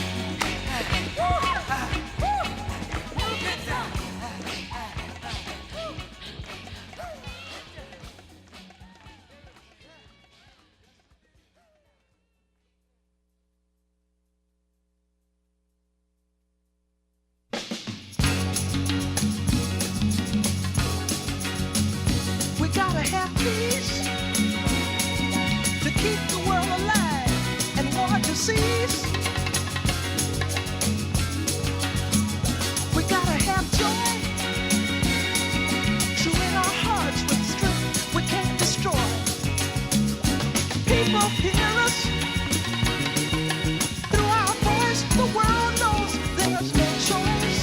cease. We gotta have joy, true in our hearts with strength we can't destroy. People hear us through our voice. The world knows there's no choice.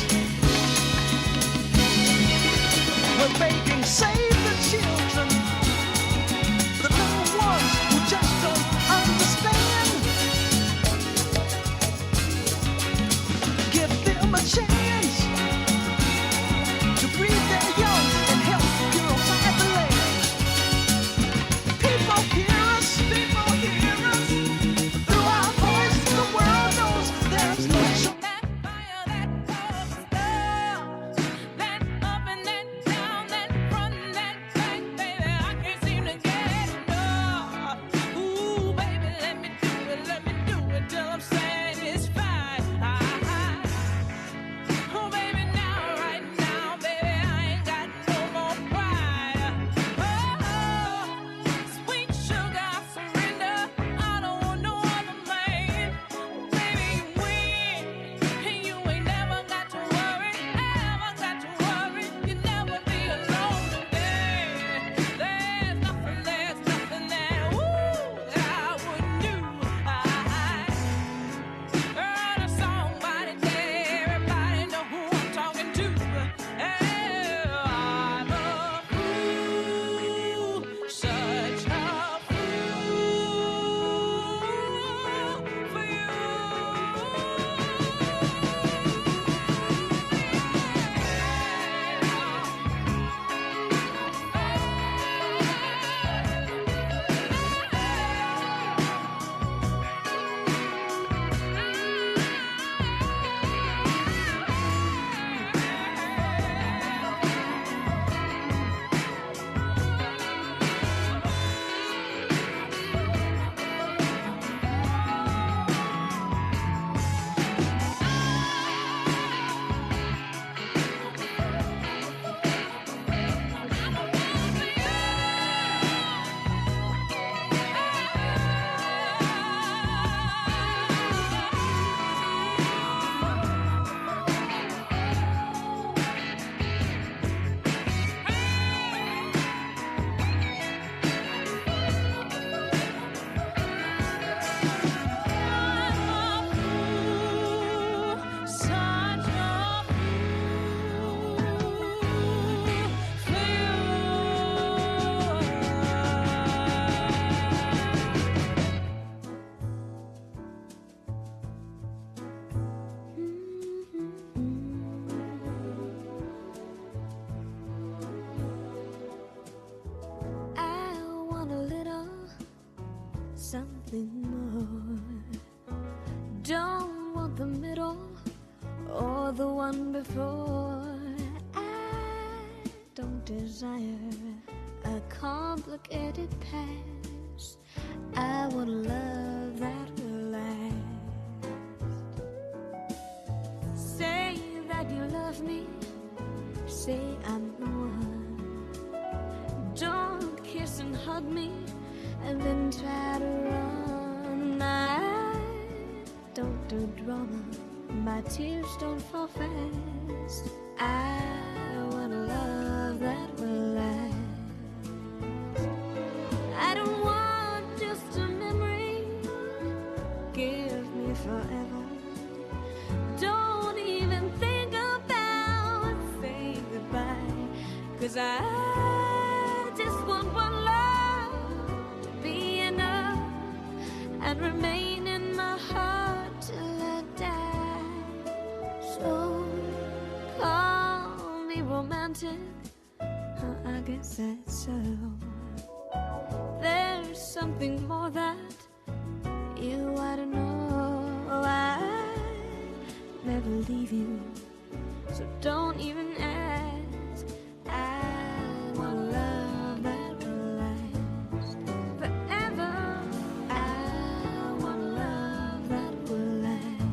We're begging, save the children, the little ones who just don't understand. Give them a chance to breathe their young and help purify the land. People hear us through our voice. The world knows there's no choice. That fire, that cause love, that up and that down, that front, that back, baby, I can't seem to get enough. Ooh, baby, let me do it till I'm satisfied. Oh, baby, now, right now, baby, I ain't got no more pride. Oh, sweet sugar, I surrender. I don't want no other man. Baby, you win, and you ain't never got to worry, ever got to worry. You'll never be alone today. There's nothing that, that I wouldn't do. Heard a song by the day, everybody know who I'm talking to. I'm a fool, such a fool for you. I want a little something more. Don't want the middle or the one before. I don't desire a complicated past. I want love that will last. Say that you love me. Say I'm the one. Don't kiss and hug me and then try to run. I don't do drama. My tears don't fall fast. I want a love that will last. I don't want just a memory. Give me forever. Don't even think about saying goodbye. 'Cause I just want one love to be enough and remain in my heart till I die. So call me romantic, I guess that's so. There's something more that you ought to know. I never leave you, so don't even ask. I want love that will last forever. I want love that will last.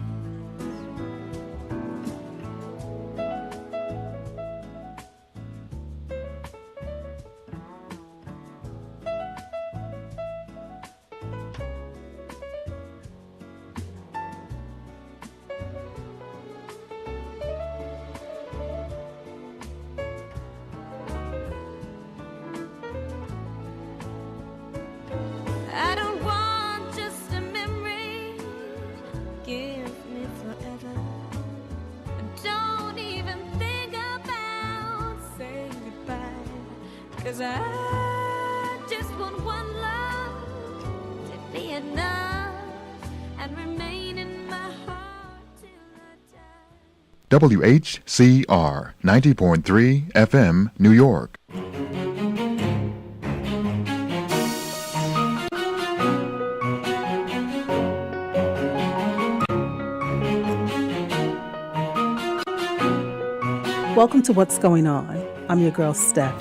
I don't want just a memory. Give me forever. Don't even think about saying goodbye. 'Cause I just want one love to be enough and remain in my heart till I die. WHCR 90.3 FM, New York. Welcome to What's Going On. I'm your girl, Steph.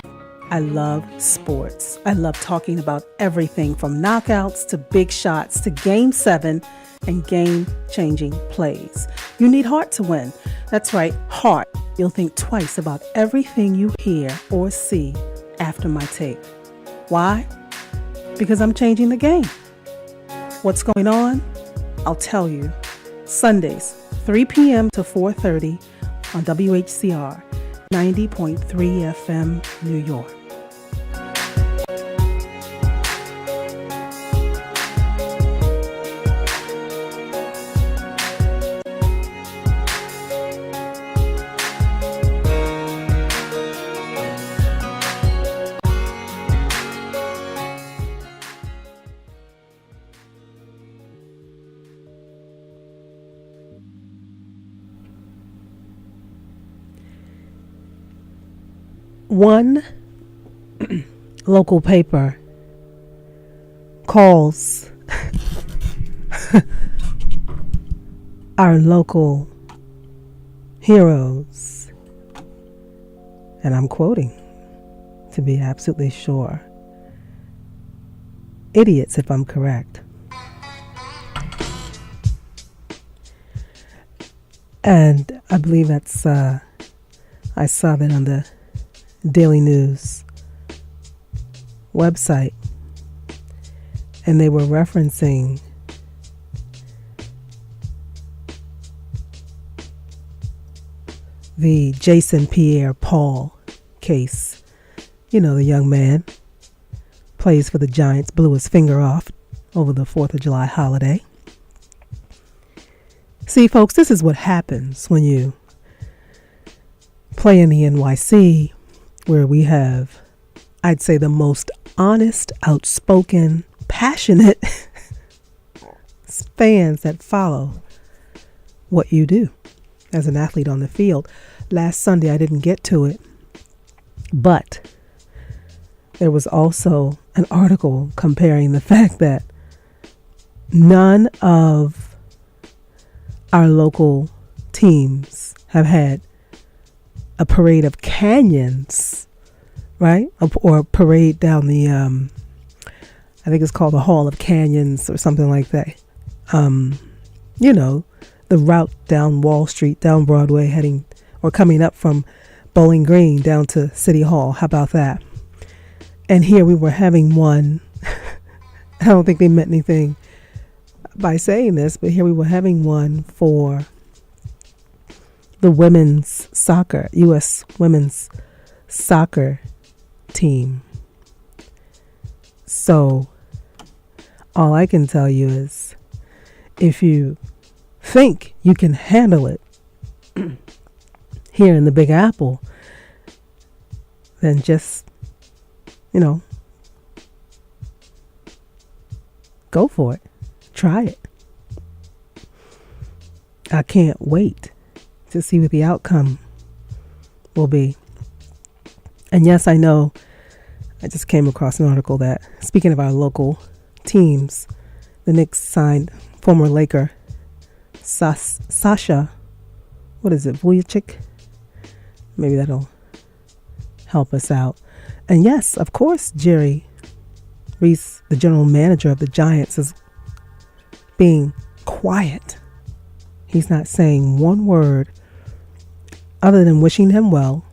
I love sports. I love talking about everything from knockouts to big shots to Game 7 and game-changing plays. You need heart to win. That's right, heart. You'll think twice about everything you hear or see after my tape. Why? Because I'm changing the game. What's going on? I'll tell you. Sundays, 3 p.m. to 4:30 on WHCR 90.3 FM, New York. One local paper calls our local heroes, and I'm quoting to be absolutely sure, idiots if I'm correct. And I believe that's, I saw that on the Daily News website, and they were referencing the Jason Pierre-Paul case. You know, the young man plays for the Giants, blew his finger off over the 4th of July holiday. See, folks, this is what happens when you play in the NYC, where we have, I'd say, the most honest, outspoken, passionate fans that follow what you do as an athlete on the field. Last Sunday, I didn't get to it, but there was also an article comparing the fact that none of our local teams have had a parade of canyons, right? Or a parade down the, I think it's called the Hall of Canyons or something like that. You know, the route down Wall Street, down Broadway, heading or coming up from Bowling Green down to City Hall. How about that? And here we were having one. I don't think they meant anything by saying this, but here we were having one for the women's soccer, U.S. women's soccer team. So all I can tell you is, if you think you can handle it here in the Big Apple, then just, you know, go for it. Try it. I can't wait to see what the outcome will be. And yes, I know, I just came across an article that, speaking of our local teams, the Knicks signed former Laker Sasha, what is it, Whcr? Maybe that'll help us out. And yes, of course, Jerry Reese, the general manager of the Giants, is being quiet. He's not saying one word other than wishing him well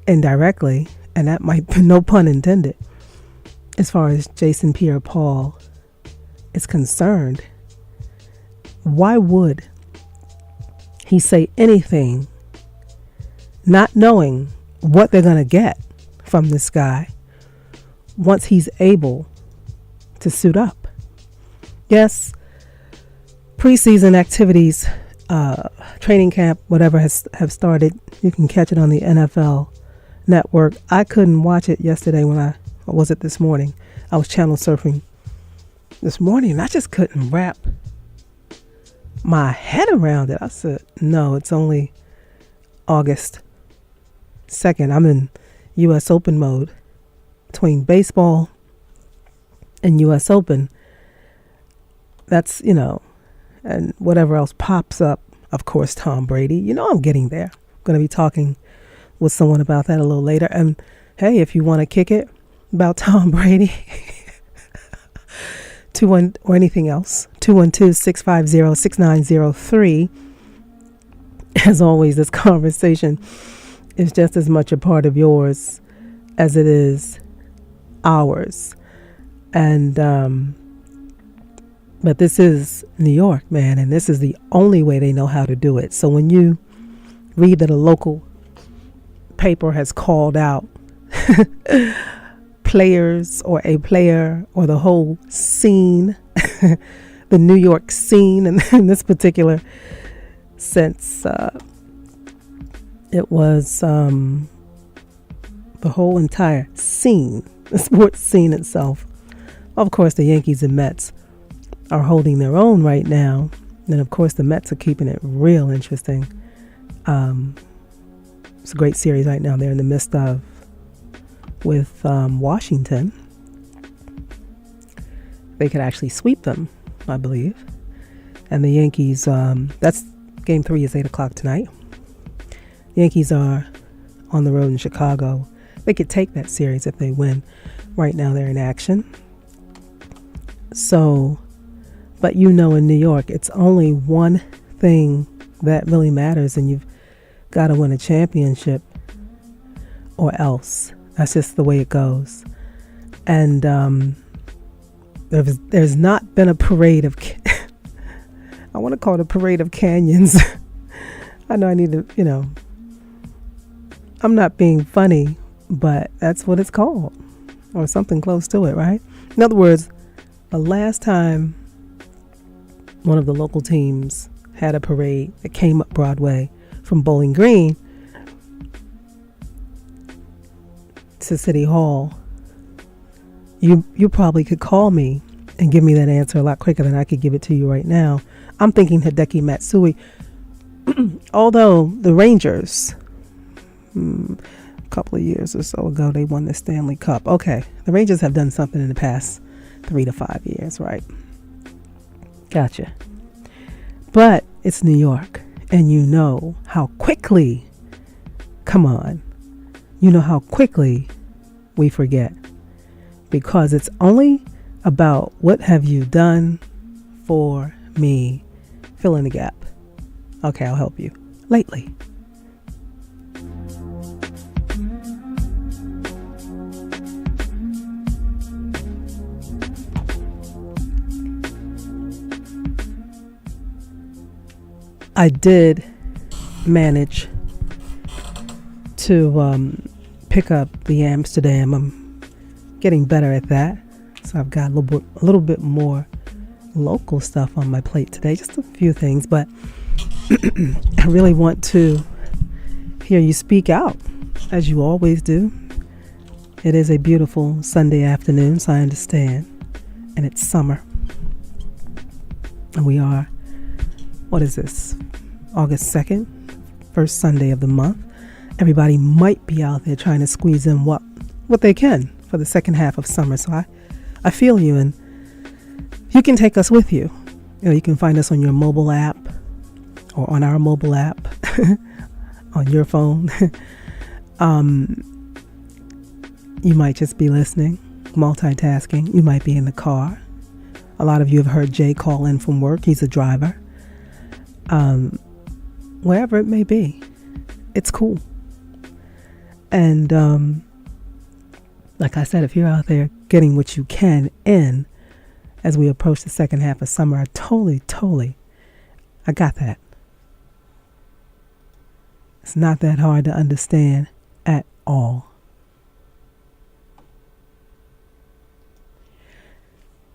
indirectly, and that might be no pun intended, as far as Jason Pierre-Paul is concerned. Why would he say anything not knowing what they're going to get from this guy once he's able to suit up. Yes, preseason activities, training camp, whatever have started. You can catch it on the NFL Network. I couldn't watch it yesterday or was it this morning? I was channel surfing this morning and I just couldn't wrap my head around it. I said, no, it's only August 2nd. I'm in U.S. Open mode between baseball and U.S. Open. That's, and whatever else pops up. Of course, Tom Brady. I'm getting there. I'm going to be talking with someone about that a little later. And hey, if you want to kick it about Tom Brady, 21 or anything else, 212-650-6903. As always, this conversation is just as much a part of yours as it is ours. And but this is New York, man, and this is the only way they know how to do it. So when you read that a local paper has called out players or a player or the whole scene, the New York scene in this particular sense, it was the whole entire scene, the sports scene itself. Of course, the Yankees and Mets are holding their own right now. And of course, the Mets are keeping it real interesting. It's a great series right now they're in the midst of with Washington. They could actually sweep them, I believe. And the Yankees, that's game 3 is 8 o'clock tonight. The Yankees are on the road in Chicago. They could take that series if they win. Right now they're in action. So, but in New York, it's only one thing that really matters, and you've got to win a championship or else. That's just the way it goes. And there's not been a parade of I want to call it a parade of canyons. I know I need to, I'm not being funny, but that's what it's called, or something close to it, right? In other words, the last time one of the local teams had a parade that came up Broadway from Bowling Green to City Hall, you probably could call me and give me that answer a lot quicker than I could give it to you right now. I'm thinking Hideki Matsui. Although the Rangers, a couple of years or so ago, they won the Stanley Cup. Okay, the Rangers have done something in the past 3 to 5 years, right? Gotcha. But it's New York, and you know how quickly, come on, you know how quickly we forget. Because it's only about what have you done for me. Fill in the gap. Okay, I'll help you. Lately. I did manage to pick up the Amsterdam. I'm getting better at that. So I've got a little bit more local stuff on my plate today. Just a few things, but I really want to hear you speak out, as you always do. It is a beautiful Sunday afternoon, so I understand. And it's summer. And we are, what is this? August 2nd, first Sunday of the month. Everybody might be out there trying to squeeze in what they can for the second half of summer. So I feel you, and you can take us with you. You can find us on your mobile app or on our mobile app on your phone. You might just be listening, multitasking. You might be in the car. A lot of you have heard Jay call in from work. He's a driver. Wherever it may be, it's cool. And like I said, if you're out there getting what you can in as we approach the second half of summer, I got that. It's not that hard to understand at all.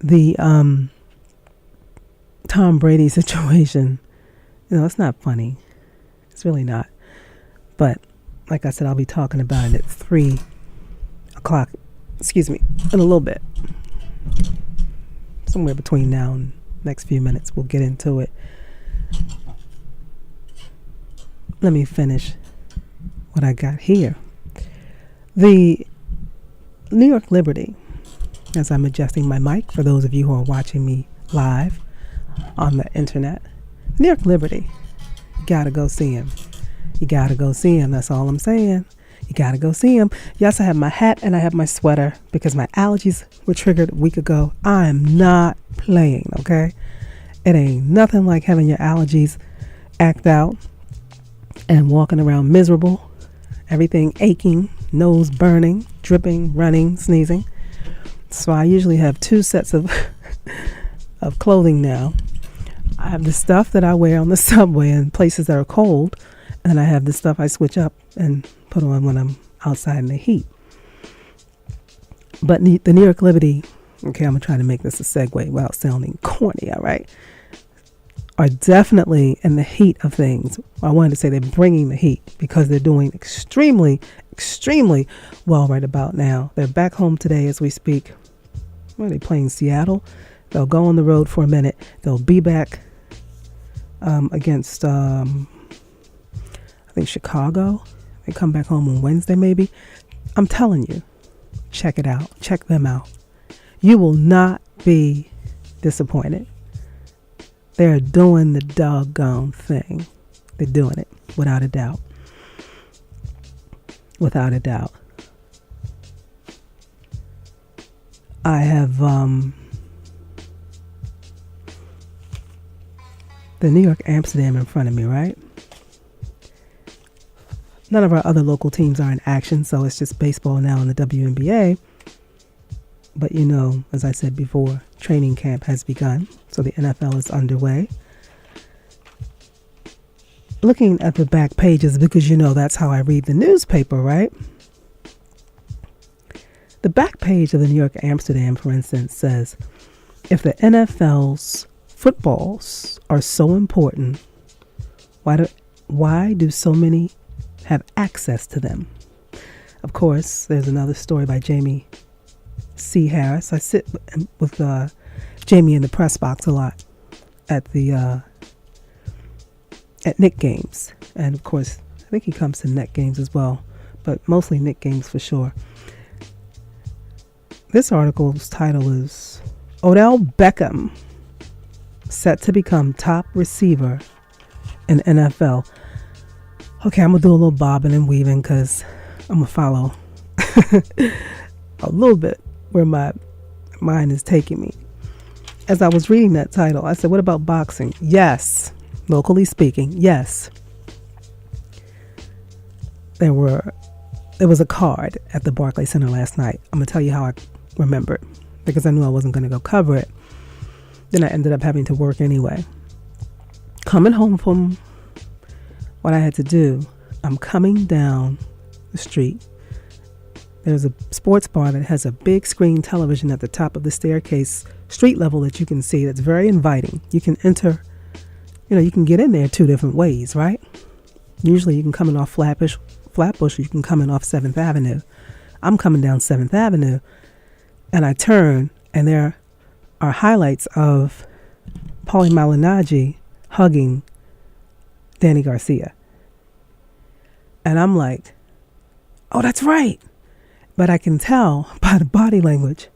the Tom Brady situation, it's not funny. It's really not. But like I said, I'll be talking about it at 3 o'clock, in a little bit. Somewhere between now and next few minutes, we'll get into it. Let me finish what I got here. The New York Liberty, as I'm adjusting my mic for those of you who are watching me live on the internet. New York Liberty, you gotta go see him. You gotta go see him. That's all I'm saying. You gotta go see him. Yes, I have my hat and I have my sweater because my allergies were triggered a week ago. I am not playing, okay? It ain't nothing like having your allergies act out and walking around miserable, everything aching, nose burning, dripping, running, sneezing. So I usually have 2 sets of of clothing now. I have the stuff that I wear on the subway in places that are cold, and I have the stuff I switch up and put on when I'm outside in the heat. But the New York Liberty, okay, I'm going to try to make this a segue without sounding corny, all right, are definitely in the heat of things. I wanted to say they're bringing the heat because they're doing extremely, extremely well right about now. They're back home today as we speak. Where are they playing? Seattle. They'll go on the road for a minute. They'll be back against, I think, Chicago. They come back home on Wednesday, maybe. I'm telling you, check it out. Check them out. You will not be disappointed. They're doing the doggone thing. They're doing it, without a doubt. Without a doubt. I have the New York Amsterdam in front of me, right? None of our other local teams are in action, so it's just baseball now in the WNBA. But as I said before, training camp has begun, so the NFL is underway. Looking at the back pages, because that's how I read the newspaper, right? The back page of the New York Amsterdam, for instance, says, if the NFL's footballs are so important, why do so many have access to them? Of course, there's another story by Jamie C. Harris. I sit with Jamie in the press box a lot at Knick games. And of course, I think he comes to Net games as well, but mostly Knick games for sure. This article's title is Odell Beckham set to become top receiver in NFL. Okay, I'm going to do a little bobbing and weaving because I'm going to follow a little bit where my mind is taking me. As I was reading that title, I said, what about boxing? Yes. Locally speaking, yes. There was a card at the Barclays Center last night. I'm going to tell you how I remembered because I knew I wasn't going to go cover it. Then I ended up having to work anyway. Coming home from what I had to do, I'm coming down the street. There's a sports bar that has a big screen television at the top of the staircase, street level, that you can see. That's very inviting. You can enter, you can get in there 2 different ways, right? Usually you can come in off Flatbush, or you can come in off 7th Avenue. I'm coming down 7th Avenue, and I turn, and there are highlights of Paulie Malignaggi hugging Danny Garcia. And I'm like, oh, that's right. But I can tell by the body language